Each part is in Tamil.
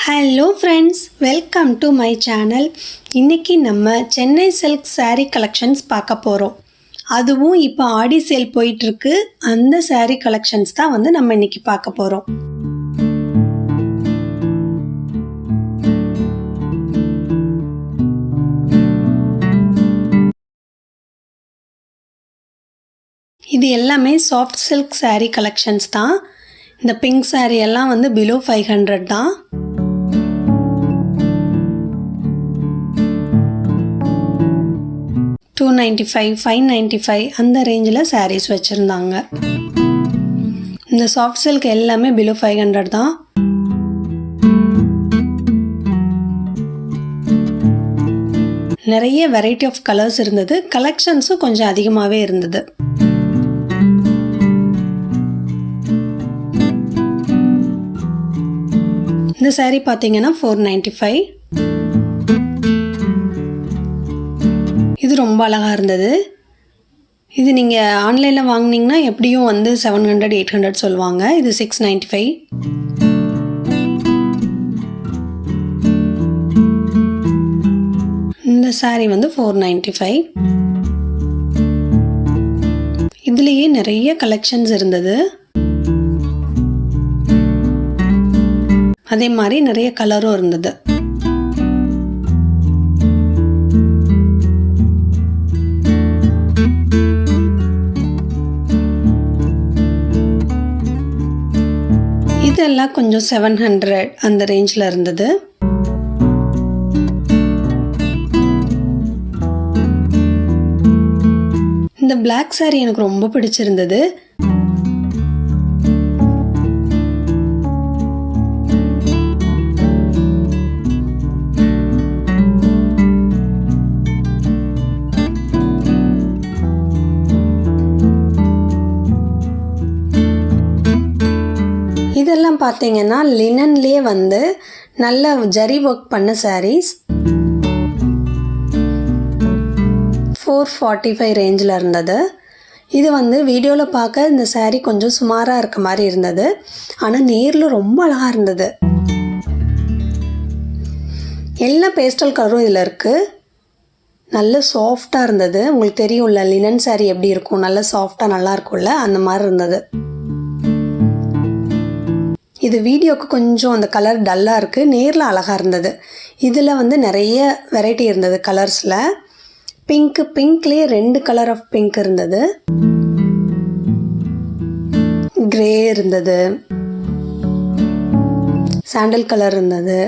Hello friends, welcome to my channel. இன்றைக்கி நம்ம சென்னை சில்க் saree கலெக்ஷன்ஸ் பார்க்க போகிறோம். அதுவும் இப்போ ஆடி சேல் போயிட்டுருக்கு. அந்த saree கலெக்ஷன்ஸ் தான் நம்ம இன்றைக்கி பார்க்க போகிறோம். இது எல்லாமே சாஃப்ட் சில்க் saree கலெக்ஷன்ஸ் தான். இந்த பிங்க் saree எல்லாம் பிலோ 500 தான். $295, $595 அந்த ரேஞ்சில் sarees வச்சுருந்தாங்க. இந்த சாஃப்ட் சில்க் எல்லாமே பிலோ 500 தான். நிறைய வெரைட்டி ஆஃப் கலர்ஸ் இருந்தது. கலெக்ஷன்ஸும் கொஞ்சம் அதிகமாகவே இருந்தது. இந்த saree பார்த்தீங்கன்னா $495. இது ரொம்ப அழகாக இருந்தது. இது நீங்கள் ஆன்லைனில் வாங்கினீங்கன்னா எப்படியும் $700, $800 சொல்லுவாங்க. இது $695. இந்த saree $495. இதுலேயே நிறைய கலெக்ஷன்ஸ் இருந்தது. அதே மாதிரி நிறைய கலரும் இருந்தது. இதெல்லாம் கொஞ்சம் 700 அந்த ரேஞ்சில் இருந்தது. இந்த Black saree எனக்கு ரொம்ப பிடிச்சிருந்தது. இதெல்லாம் பார்த்தீங்கன்னா லினன்லேயே நல்ல ஜரி ஒர்க் பண்ண sarees. 445 ரேஞ்சில் இருந்தது. இது வீடியோவில் பார்க்க இந்த saree கொஞ்சம் சுமாராக இருக்க மாதிரி இருந்தது. ஆனால் நேரில் ரொம்ப அழகாக இருந்தது. எல்லா பேஸ்டல் கலரும் இதில் இருக்குது. நல்ல சாஃப்டாக இருந்தது. உங்களுக்கு தெரியும்ல லினன் saree எப்படி இருக்கும், நல்ல சாஃப்டாக நல்லா இருக்கும்ல, அந்த மாதிரி இருந்தது. இது வீடியோவுக்கு கொஞ்சம் அந்த கலர் டல்லாக இருக்குது. நேரில் அழகாக இருந்தது. இதில் நிறைய வெரைட்டி இருந்தது கலர்ஸில். பிங்க்லேயே 2 கலர் ஆஃப் பிங்க் இருந்தது. கிரே இருந்தது, சாண்டல் கலர் இருந்தது,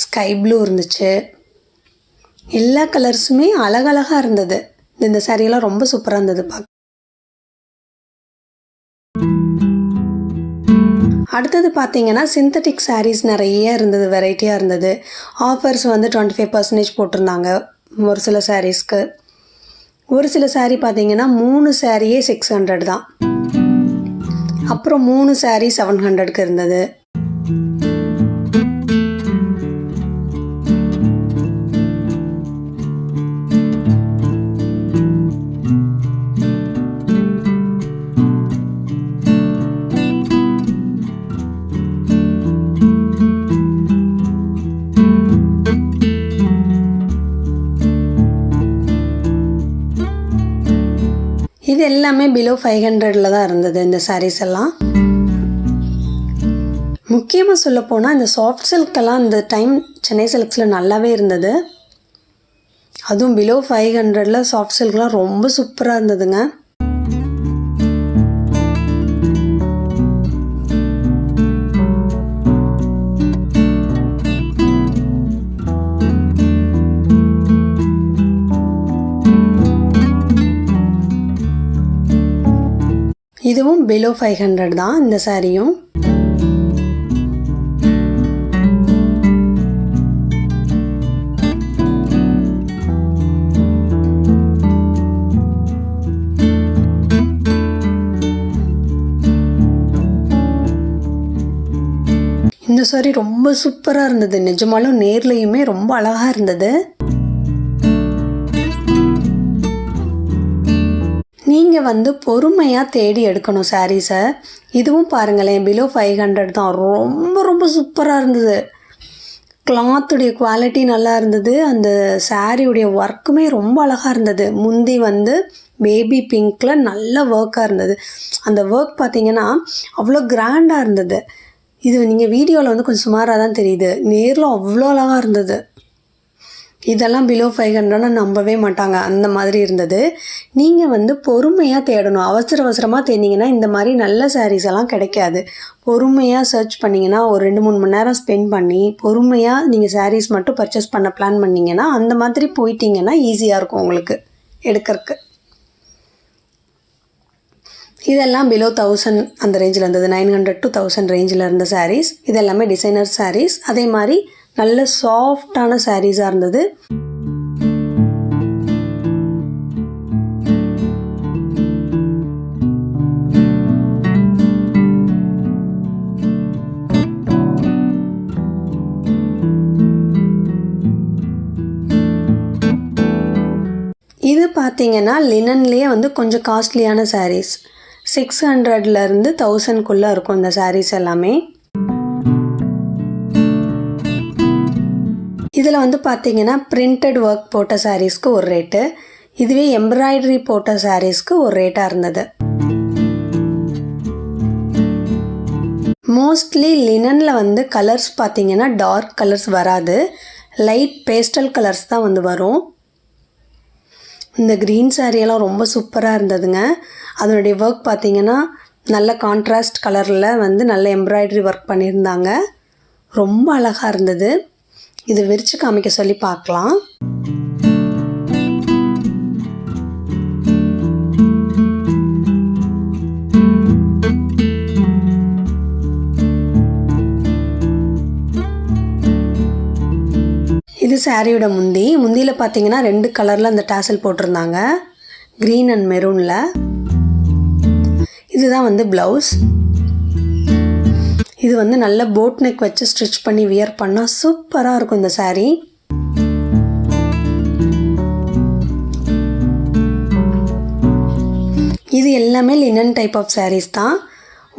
ஸ்கை ப்ளூ இருந்துச்சு. எல்லா கலர்ஸுமே அழகழகாக இருந்தது. இந்த சாரியெல்லாம் ரொம்ப சூப்பராக இருந்தது பார்க்க. அடுத்தது பார்த்தீங்கன்னா சிந்தட்டிக் sarees நிறைய இருந்தது, வெரைட்டியாக இருந்தது. ஆஃபர்ஸ் 25% போட்டிருந்தாங்க ஒரு சில சாரீஸ்க்கு. ஒரு சில saree பார்த்தீங்கன்னா 3 சாரியே 600 தான். அப்புறம் 3 saree 700க்கு இருந்தது. இது எல்லாமே பிலோ 500ல் தான் இருந்தது இந்த sarees எல்லாம். முக்கியமாக சொல்ல போனால் இந்த சாஃப்ட் சில்கெல்லாம் இந்த டைம் சென்னை சில்க்ஸில் நல்லாவே இருந்தது. அதுவும் பிலோ 500ல் சாஃப்ட் சில்க்லாம் ரொம்ப சூப்பராக இருந்ததுங்க. இதுவும் பிலோ 500 தான் இந்த சாரியும். இந்த சாரி ரொம்ப சூப்பராக இருந்தது. நிஜமாலும் நேர்லையுமே ரொம்ப அழகாக இருந்தது. நீங்கள் வந்து பொறுமையாக தேடி எடுக்கணும் சாரீஸை. இதுவும் பாருங்களேன், பிலோ 500 தான். ரொம்ப ரொம்ப சூப்பராக இருந்தது. கிளாத்துடைய குவாலிட்டி நல்லா இருந்தது. அந்த சாரியுடைய ஒர்க்குமே ரொம்ப அழகாக இருந்தது. முந்தி வந்து பேபி பிங்க்கில் நல்ல ஒர்க்காக இருந்தது. அந்த ஒர்க் பார்த்திங்கன்னா அவ்வளோ கிராண்டாக இருந்தது. இது நீங்கள் வீடியோவில் வந்து கொஞ்சம் சுமாராக தான் தெரியுது, நேரில் அவ்வளோ அழகாக இருந்தது. இதெல்லாம் பிலோ 500 நம்பவே மாட்டாங்க, அந்த மாதிரி இருந்தது. நீங்கள் வந்து பொறுமையாக தேடணும். அவசரமாக தேடிங்கன்னா இந்த மாதிரி நல்ல சாரீஸ் எல்லாம் கிடைக்காது. பொறுமையாக சர்ச் பண்ணிங்கன்னா ஒரு 2-3 மணி நேரம் ஸ்பெண்ட் பண்ணி பொறுமையாக நீங்கள் சாரீஸ் மட்டும் பர்ச்சேஸ் பண்ண பிளான் பண்ணிங்கன்னா அந்த மாதிரி போயிட்டீங்கன்னா ஈஸியாக இருக்கும் உங்களுக்கு எடுக்கிறதுக்கு. இதெல்லாம் பிலோ 1000 அந்த ரேஞ்சில் இருந்தது. 900 to 1000 ரேஞ்சில் இருந்த சாரீஸ். இது எல்லாமே டிசைனர் சாரீஸ். அதே மாதிரி நல்ல சாஃப்டான சாரீஸாக இருந்தது. இது பார்த்தீங்கன்னா லினன்லேயே வந்து கொஞ்சம் காஸ்ட்லியான சாரீஸ். 600லேருந்து 1000க்குள்ளே இருக்கும் இந்த சாரீஸ் எல்லாமே. இதில் வந்து பார்த்தீங்கன்னா பிரிண்டட் ஒர்க் போட்ட சாரீஸ்க்கு ஒரு ரேட்டு, இதுவே எம்ப்ராய்டரி போட்ட சாரீஸ்க்கு ஒரு ரேட்டாக இருந்தது. மோஸ்ட்லி லினனில் வந்து கலர்ஸ் பார்த்தீங்கன்னா டார்க் கலர்ஸ் வராது, லைட் பேஸ்டல் கலர்ஸ் தான் வந்து வரும். இந்த க்ரீன் சாரியெல்லாம் ரொம்ப சூப்பராக இருந்ததுங்க. அதனுடைய ஒர்க் பார்த்தீங்கன்னா நல்ல கான்ட்ராஸ்ட் கலரில் வந்து நல்ல எம்ப்ராய்டரி ஒர்க் பண்ணியிருந்தாங்க. ரொம்ப அழகாக இருந்தது. இது விரித்து காமிக்க சொல்லி பார்க்கலாம். இது சாரியோட முந்தியில் பார்த்தீங்கன்னா 2 கலரில் அந்த டாசல் போட்டிருந்தாங்க, க்ரீன் அண்ட் மெரூனில். இதுதான் வந்து ப்ளவுஸ். இது வந்து நல்ல போட் நெக் வச்சு ஸ்டிச் பண்ணி வியர் பண்ணால் சூப்பராக இருக்கும் இந்த சாரீ. இது எல்லாமே லினன் டைப் ஆஃப் சாரீஸ் தான்.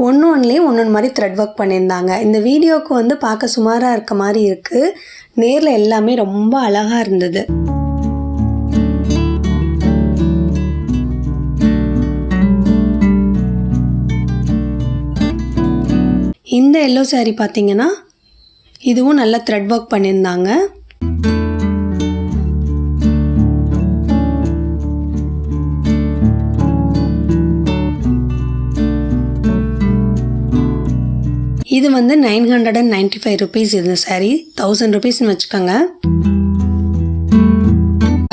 ஒன்றுலேயும் ஒன்று மாதிரி த்ரெட் ஒர்க் பண்ணியிருந்தாங்க. இந்த வீடியோவுக்கு வந்து பார்க்க சுமாராக இருக்க மாதிரி இருக்குது, நேரில் எல்லாமே ரொம்ப அழகாக இருந்தது. இந்த எல்லோ சாரீ பார்த்தீங்கன்னா இதுவும் நல்ல த்ரெட் ஒர்க் பண்ணியிருந்தாங்க. இது வந்து 995 rupees. இந்த சாரீ 1000 rupeesனு வச்சுக்கோங்க.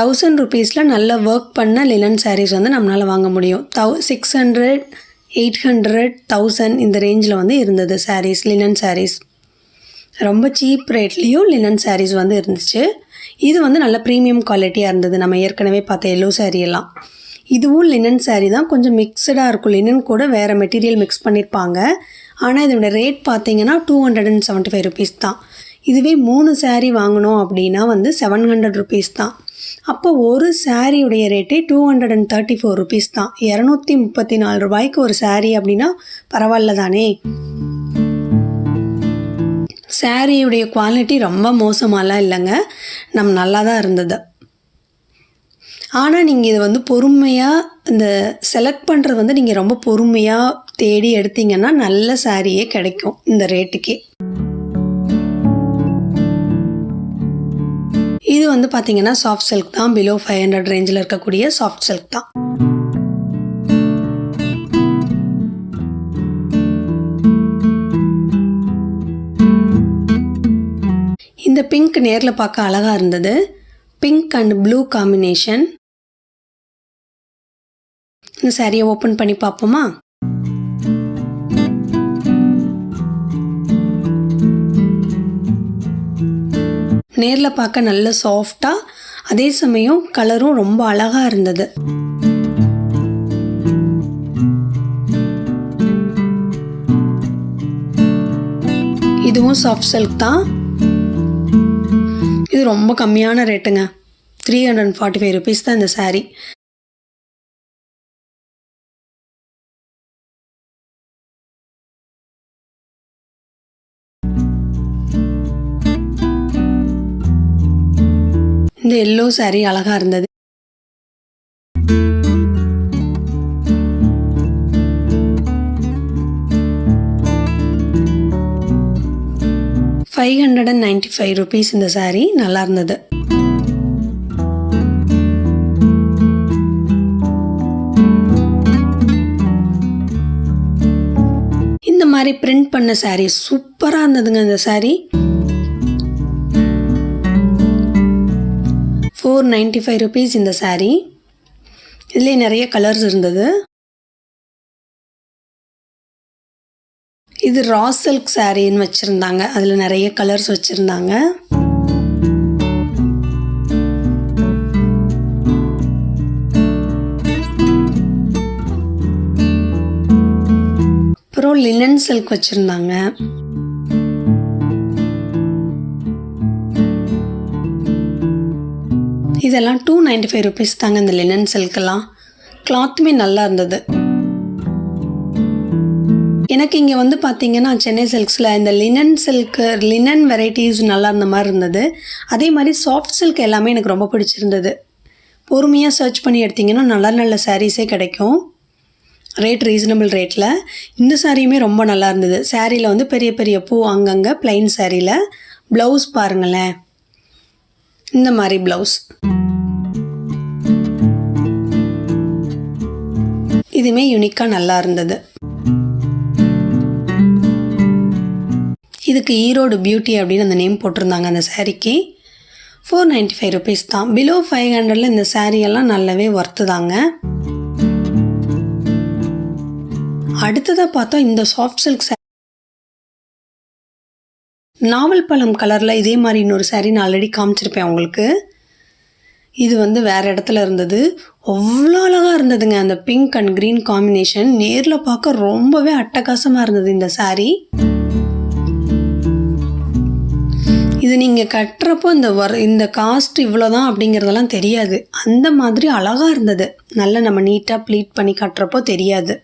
1000 rupeesல நல்ல ஒர்க் பண்ண லினன் சாரீஸ் வந்து நம்மளால் வாங்க முடியும். 600, 800, 1000 இந்த ரேஞ்சில் வந்து இருந்தது சாரீஸ், லினன் சாரீஸ். ரொம்ப சீப் ரேட்லேயும் லினன் சாரீஸ் வந்து இருந்துச்சு. இது வந்து நல்ல ப்ரீமியம் குவாலிட்டியாக இருந்தது. நம்ம ஏற்கனவே பார்த்த எல்லோ சாரீ எல்லாம் இதுவும் லினன் சாரீ தான். கொஞ்சம் மிக்சடாக இருக்கும், லினன் கூட வேறு மெட்டீரியல் மிக்ஸ் பண்ணியிருப்பாங்க. ஆனால் இதோட ரேட் பார்த்தீங்கன்னா 275 rupees தான். இதுவே 3 சாரீ வாங்கினோம் அப்படின்னா வந்து 700 rupees தான். அப்போ ஒரு சாரியுடைய ரேட்டே 234 rupees தான். 234 ரூபாய்க்கு ஒரு சாரீ அப்படின்னா பரவாயில்ல தானே. சாரியுடைய குவாலிட்டி ரொம்ப மோசமாலாம் இல்லைங்க, நம்ம நல்லா தான் இருந்தது. ஆனால் நீங்கள் இதை வந்து பொறுமையாக இந்த செலக்ட் பண்ணுறது வந்து நீங்கள் ரொம்ப பொறுமையாக தேடி எடுத்தீங்கன்னா நல்ல சாரியே கிடைக்கும் இந்த ரேட்டுக்கே. இது வந்து பார்த்தீங்கன்னா சாஃப்ட் சில்க் தான், பிலோ 500 ரேஞ்சில் இருக்கக்கூடிய சாஃப்ட் சில்க் தான். இந்த பிங்க் நேரில் பார்க்க அழகாக இருந்தது. Pink and blue combination. இந்த சாரியை ஓப்பன் பண்ணி பார்ப்போமா? நேரில் பார்க்க நல்ல சாஃப்டாக, அதே சமயம் கலரும் ரொம்ப அழகாக இருந்தது. இதுவும் சாஃப்ட் சில்க் தான். இது ரொம்ப கம்மியான ரேட்டுங்க, 345 rupees தான் இந்த சாரீ. இந்த எல்லோ saree அழகாக இருந்தது. ₹595 இந்த saree நல்லா இருந்தது. இந்த மாதிரி பிரிண்ட் பண்ண saree சூப்பராக இருந்ததுங்க. இந்த saree ₹495 இந்த saree. இதுலேயே நிறைய கலர்ஸ் இருந்தது. இது ரா சில்க் சாரின்னு வச்சுருந்தாங்க. அதில் நிறைய கலர்ஸ் வச்சுருந்தாங்க. அப்புறம் லினன் சில்க் வச்சுருந்தாங்க. இதெல்லாம் ₹295 தாங்க இந்த லினன் சில்கெல்லாம். கிளாத்துமே நல்லா இருந்தது. எனக்கு இங்கே வந்து பார்த்தீங்கன்னா சென்னை சில்க்ஸில் இந்த லினன் வெரைட்டிஸ் நல்லா இருந்த மாதிரி இருந்தது. அதே மாதிரி சாஃப்ட் சில்க் எல்லாமே எனக்கு ரொம்ப பிடிச்சிருந்தது. பொறுமையாக சர்ச் பண்ணி எடுத்திங்கன்னா நல்ல சாரீஸே கிடைக்கும். ரேட் ரீசனபிள் ரேட்டில். இந்த சாரியுமே ரொம்ப நல்லா இருந்தது. சாரியில் வந்து பெரிய பெரிய பூ அங்கங்கே ப்ளைன் சாரியில். ப்ளவுஸ் பாருங்களேன், இந்த மாதிரி ப்ளவுஸ். இதுவுமே யூனிக்காக நல்லா இருந்தது. இதுக்கு ஈரோடு பியூட்டி அப்படின்னு அந்த நேம் போட்டிருந்தாங்க. அந்த சாரீக்கு ₹495 தான். பிலோ 500 இந்த சாரியெல்லாம் நல்லாவே ஒர்த்து தாங்க. அடுத்ததாக பார்த்தா இந்த சாஃப்ட் சில்க் நாவல் பழம் கலரில் இதே மாதிரி இன்னொரு சாரீ நான் ஆல்ரெடி காமிச்சிருப்பேன் உங்களுக்கு. இது வந்து வேறு இடத்துல இருந்தது. அவ்வளோ அழகாக இருந்ததுங்க. அந்த பிங்க் அண்ட் க்ரீன் காம்பினேஷன் நேரில் பார்க்க ரொம்பவே அட்டகாசமாக இருந்தது இந்த சாரீ. இது நீங்கள் கட்டுறப்போ இந்த காஸ்ட் இவ்வளோ தான் அப்படிங்கிறதெல்லாம் தெரியாது. அந்த மாதிரி அழகாக இருந்தது. நல்லா நம்ம நீட்டாக ப்ளீட் பண்ணி கட்டுறப்போ தெரியாது.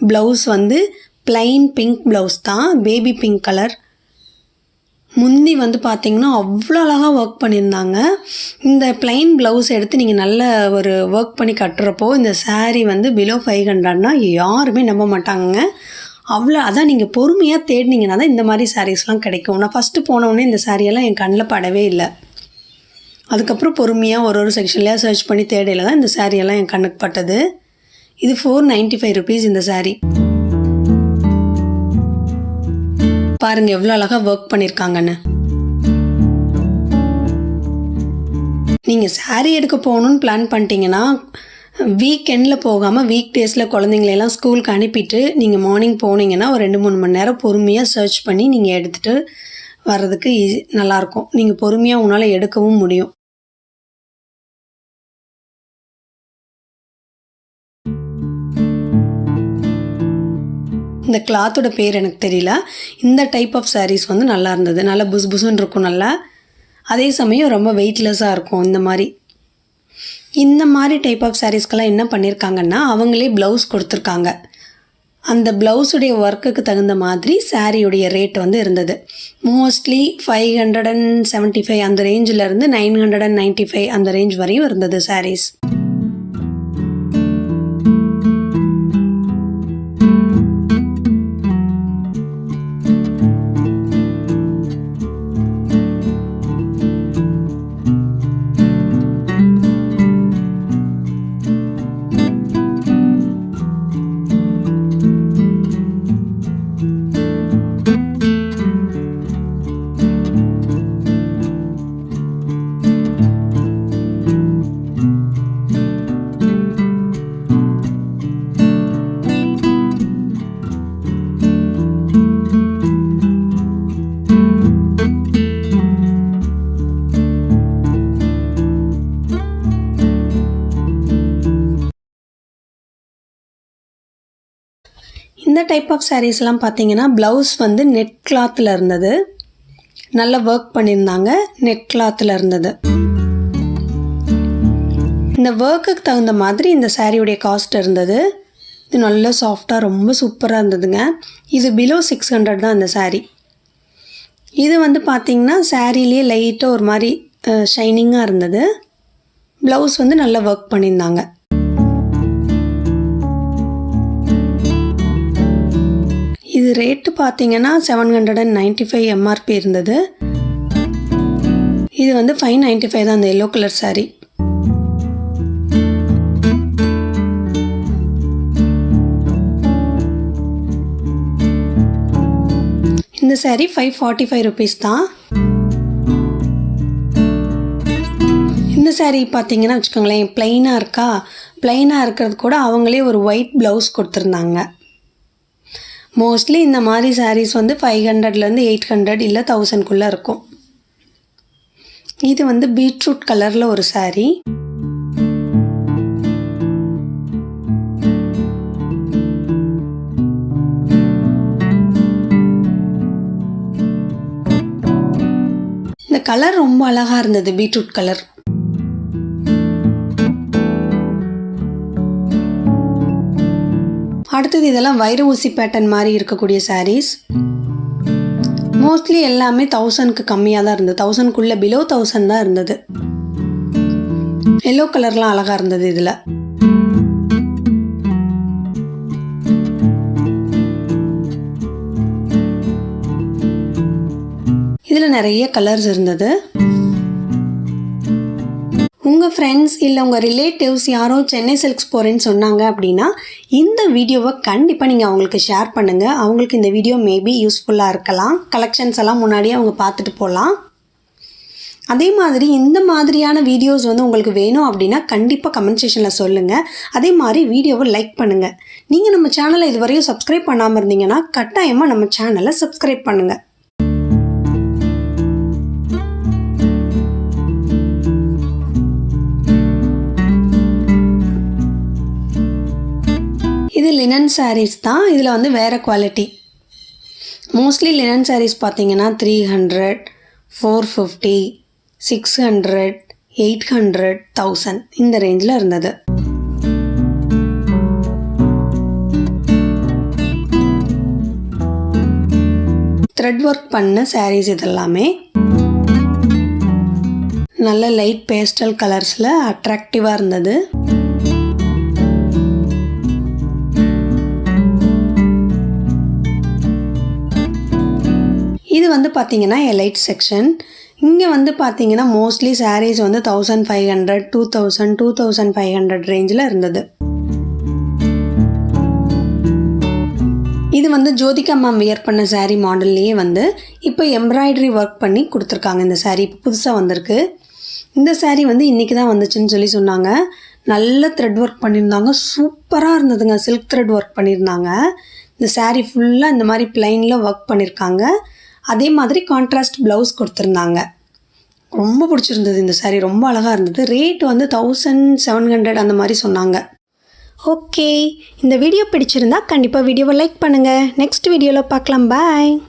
ப்ளவுஸ் வந்து ப்ளைன் பிங்க் ப்ளவுஸ் தான், பேபி பிங்க் கலர். முந்தி வந்து பார்த்திங்கன்னா அவ்வளோ அழகாக ஒர்க் பண்ணியிருந்தாங்க. இந்த ப்ளைன் ப்ளவுஸ் எடுத்து நீங்கள் நல்ல ஒரு ஒர்க் பண்ணி கட்டுறப்போ இந்த saree வந்து பிலோ 500னா யாருமே நம்ப மாட்டாங்க. அதான் நீங்கள் பொறுமையாக தேடினீங்கன்னா தான் இந்த மாதிரி சாரீஸ்லாம் கிடைக்கும். நான் ஃபஸ்ட்டு போனவுடனே இந்த சாரியெல்லாம் என் கண்ணில் படவே இல்லை. அதுக்கப்புறம் பொறுமையாக ஒரு செக்ஷன்லேயே சர்ச் பண்ணி தேடையில் தான் இந்த சாரியெல்லாம் என் கண்ணுக்கு பட்டது. இது ₹495 இந்த சாரீ. பாருங்கள் எவ்வளோ அழகாக ஒர்க் பண்ணியிருக்காங்கன்னு. நீங்கள் சாரீ எடுக்க போகணுன்னு பிளான் பண்ணிட்டீங்கன்னா வீக்கெண்டில் போகாமல் வீக் டேஸில் குழந்தைங்களெல்லாம் ஸ்கூலுக்கு அனுப்பிட்டு நீங்கள் மார்னிங் போனீங்கன்னா ஒரு 2-3 மணி நேரம் பொறுமையாக சர்ச் பண்ணி நீங்கள் எடுத்துகிட்டு வர்றதுக்கு நல்லாயிருக்கும். நீங்கள் பொறுமையாக உன்னால் எடுக்கவும் முடியும். இந்த கிளாத்தோட பேர் எனக்கு தெரியல. இந்த டைப் ஆஃப் சாரீஸ் வந்து நல்லா இருந்தது. நல்லா புஸ்ன்னு இருக்கும். நல்லா அதே சமயம் ரொம்ப வெயிட்லெஸ்ஸாக இருக்கும். இந்த மாதிரி டைப் ஆஃப் சாரீஸ்க்கெல்லாம் என்ன பண்ணியிருக்காங்கன்னா அவங்களே ப்ளவுஸ் கொடுத்துருக்காங்க. அந்த ப்ளவுஸுடைய ஒர்க்குக்கு தகுந்த மாதிரி சாரியுடைய ரேட் வந்து இருந்தது. மோஸ்ட்லி 575 அந்த ரேஞ்சிலேருந்து 995 அந்த ரேஞ்ச் வரையும் இருந்தது சாரீஸ். இந்த டைப் ஆஃப் சாரீஸ்லாம் பார்த்தீங்கன்னா ப்ளவுஸ் வந்து நெட் கிளாத்தில் இருந்தது. நல்ல ஒர்க் பண்ணியிருந்தாங்க. நெட் கிளாத்தில் இருந்தது. இந்த ஒர்க்குக்கு தகுந்த மாதிரி இந்த சாரியுடைய காஸ்ட் இருந்தது. இது நல்ல சாஃப்டாக ரொம்ப சூப்பராக இருந்ததுங்க. இது பிலோ 600 தான் இந்த சாரீ. இது வந்து பார்த்திங்கன்னா சாரிலேயே லைட்டாக ஒரு மாதிரி ஷைனிங்காக இருந்தது. ப்ளவுஸ் வந்து நல்லா ஒர்க் பண்ணியிருந்தாங்க. இது ரேட்டு பார்த்தீங்கன்னா 795 எம்ஆர்பி இருந்தது. இது வந்து 595 தான் அந்த எல்லோ கலர் சாரீ. இந்த சாரீ 545 ருபீஸ் தான். இந்த சாரீ பார்த்தீங்கன்னா வச்சுக்கோங்களேன், ப்ளைனாக இருக்கா. ப்ளைனாக இருக்கிறது கூட அவங்களே ஒரு ஒயிட் ப்ளவுஸ் கொடுத்துருந்தாங்க. மோஸ்ட்லி இந்த மாதிரி சாரீஸ் வந்து 500லேருந்து 800 இல்லை 1000க்குள்ளே இருக்கும். இது வந்து பீட்ரூட் கலரில் ஒரு சாரீ. இந்த கலர் ரொம்ப அழகாக இருந்தது, பீட்ரூட் கலர். அடுத்தது இதெல்லாம் வைர ஊசி பேட்டர்ன் மாதிரி இருக்கக்கூடிய சாரீஸ். மோஸ்ட்லி எல்லாமே 1000க்கு கம்மியாக தான் இருந்தது. 1000க்குள்ளே பிலோ 1000 தான் இருந்தது. எல்லோ கலர்லாம் அழகாக இருந்தது. இதில் நிறைய கலர்ஸ் இருந்தது. உங்கள் ஃப்ரெண்ட்ஸ் இல்லை உங்கள் ரிலேட்டிவ்ஸ் யாரோ சென்னை சில்க்ஸ் போகிறேன்னு சொன்னாங்க அப்படின்னா இந்த வீடியோவை கண்டிப்பாக நீங்கள் அவங்களுக்கு ஷேர் பண்ணுங்கள். அவங்களுக்கு இந்த வீடியோ மேபி யூஸ்ஃபுல்லாக இருக்கலாம். கலெக்ஷன்ஸ் எல்லாம் முன்னாடியே அவங்க பார்த்துட்டு போகலாம். அதே மாதிரி இந்த மாதிரியான வீடியோஸ் வந்து உங்களுக்கு வேணும் அப்படின்னா கண்டிப்பாக கமெண்ட் செக்ஷனில் சொல்லுங்கள். அதே மாதிரி வீடியோவை லைக் பண்ணுங்கள். நீங்கள் நம்ம சேனலை இதுவரையும் சப்ஸ்கிரைப் பண்ணாமல் இருந்தீங்கன்னா கட்டாயமாக நம்ம சேனலை சப்ஸ்கிரைப் பண்ணுங்கள். இது லினன் சாரீஸ் தான். இதில் வந்து வேறு குவாலிட்டி. மோஸ்ட்லி லினன் சாரீஸ் பார்த்தீங்கன்னா 300, 450, 600, 800, 1000 இந்த ரேஞ்சில் இருந்தது. த்ரெட் ஒர்க் பண்ண சாரீஸ் இதெல்லாமே நல்ல லைட் பேஸ்டல் கலர்ஸில் அட்ராக்டிவாக இருந்தது. இது வந்து பார்த்தீங்கன்னா எலைட் செக்ஷன். இங்கே வந்து பார்த்தீங்கன்னா மோஸ்ட்லி சாரீஸ் வந்து 1500, 2000, 2500 ரேஞ்சில் இருந்தது. இது வந்து ஜோதிகா மேம் வியர் பண்ண சாரீ மாடல்லையே வந்து இப்போ எம்ப்ராய்டரி ஒர்க் பண்ணி கொடுத்துருக்காங்க. இந்த சாரீ புதுசாக வந்திருக்கு. இந்த சாரீ வந்து இன்றைக்கி தான் வந்துச்சுன்னு சொன்னாங்க. நல்ல த்ரெட் ஒர்க் பண்ணியிருந்தாங்க. சூப்பராக இருந்ததுங்க. சில்க் த்ரெட் ஒர்க் பண்ணியிருந்தாங்க. இந்த சாரீ ஃபுல்லாக இந்த மாதிரி ப்ளைனில் ஒர்க் பண்ணியிருக்காங்க. அதே மாதிரி கான்ட்ராஸ்ட் ப்ளவுஸ் கொடுத்துருந்தாங்க. ரொம்ப பிடிச்சிருந்தது இந்த சாரீ. ரொம்ப அழகாக இருந்தது. ரேட் வந்து 1700 அந்த மாதிரி சொன்னாங்க. ஓகே, இந்த வீடியோ பிடிச்சிருந்தா கண்டிப்பாக வீடியோவை லைக் பண்ணுங்கள். நெக்ஸ்ட் வீடியோவில் பார்க்கலாம். பாய்.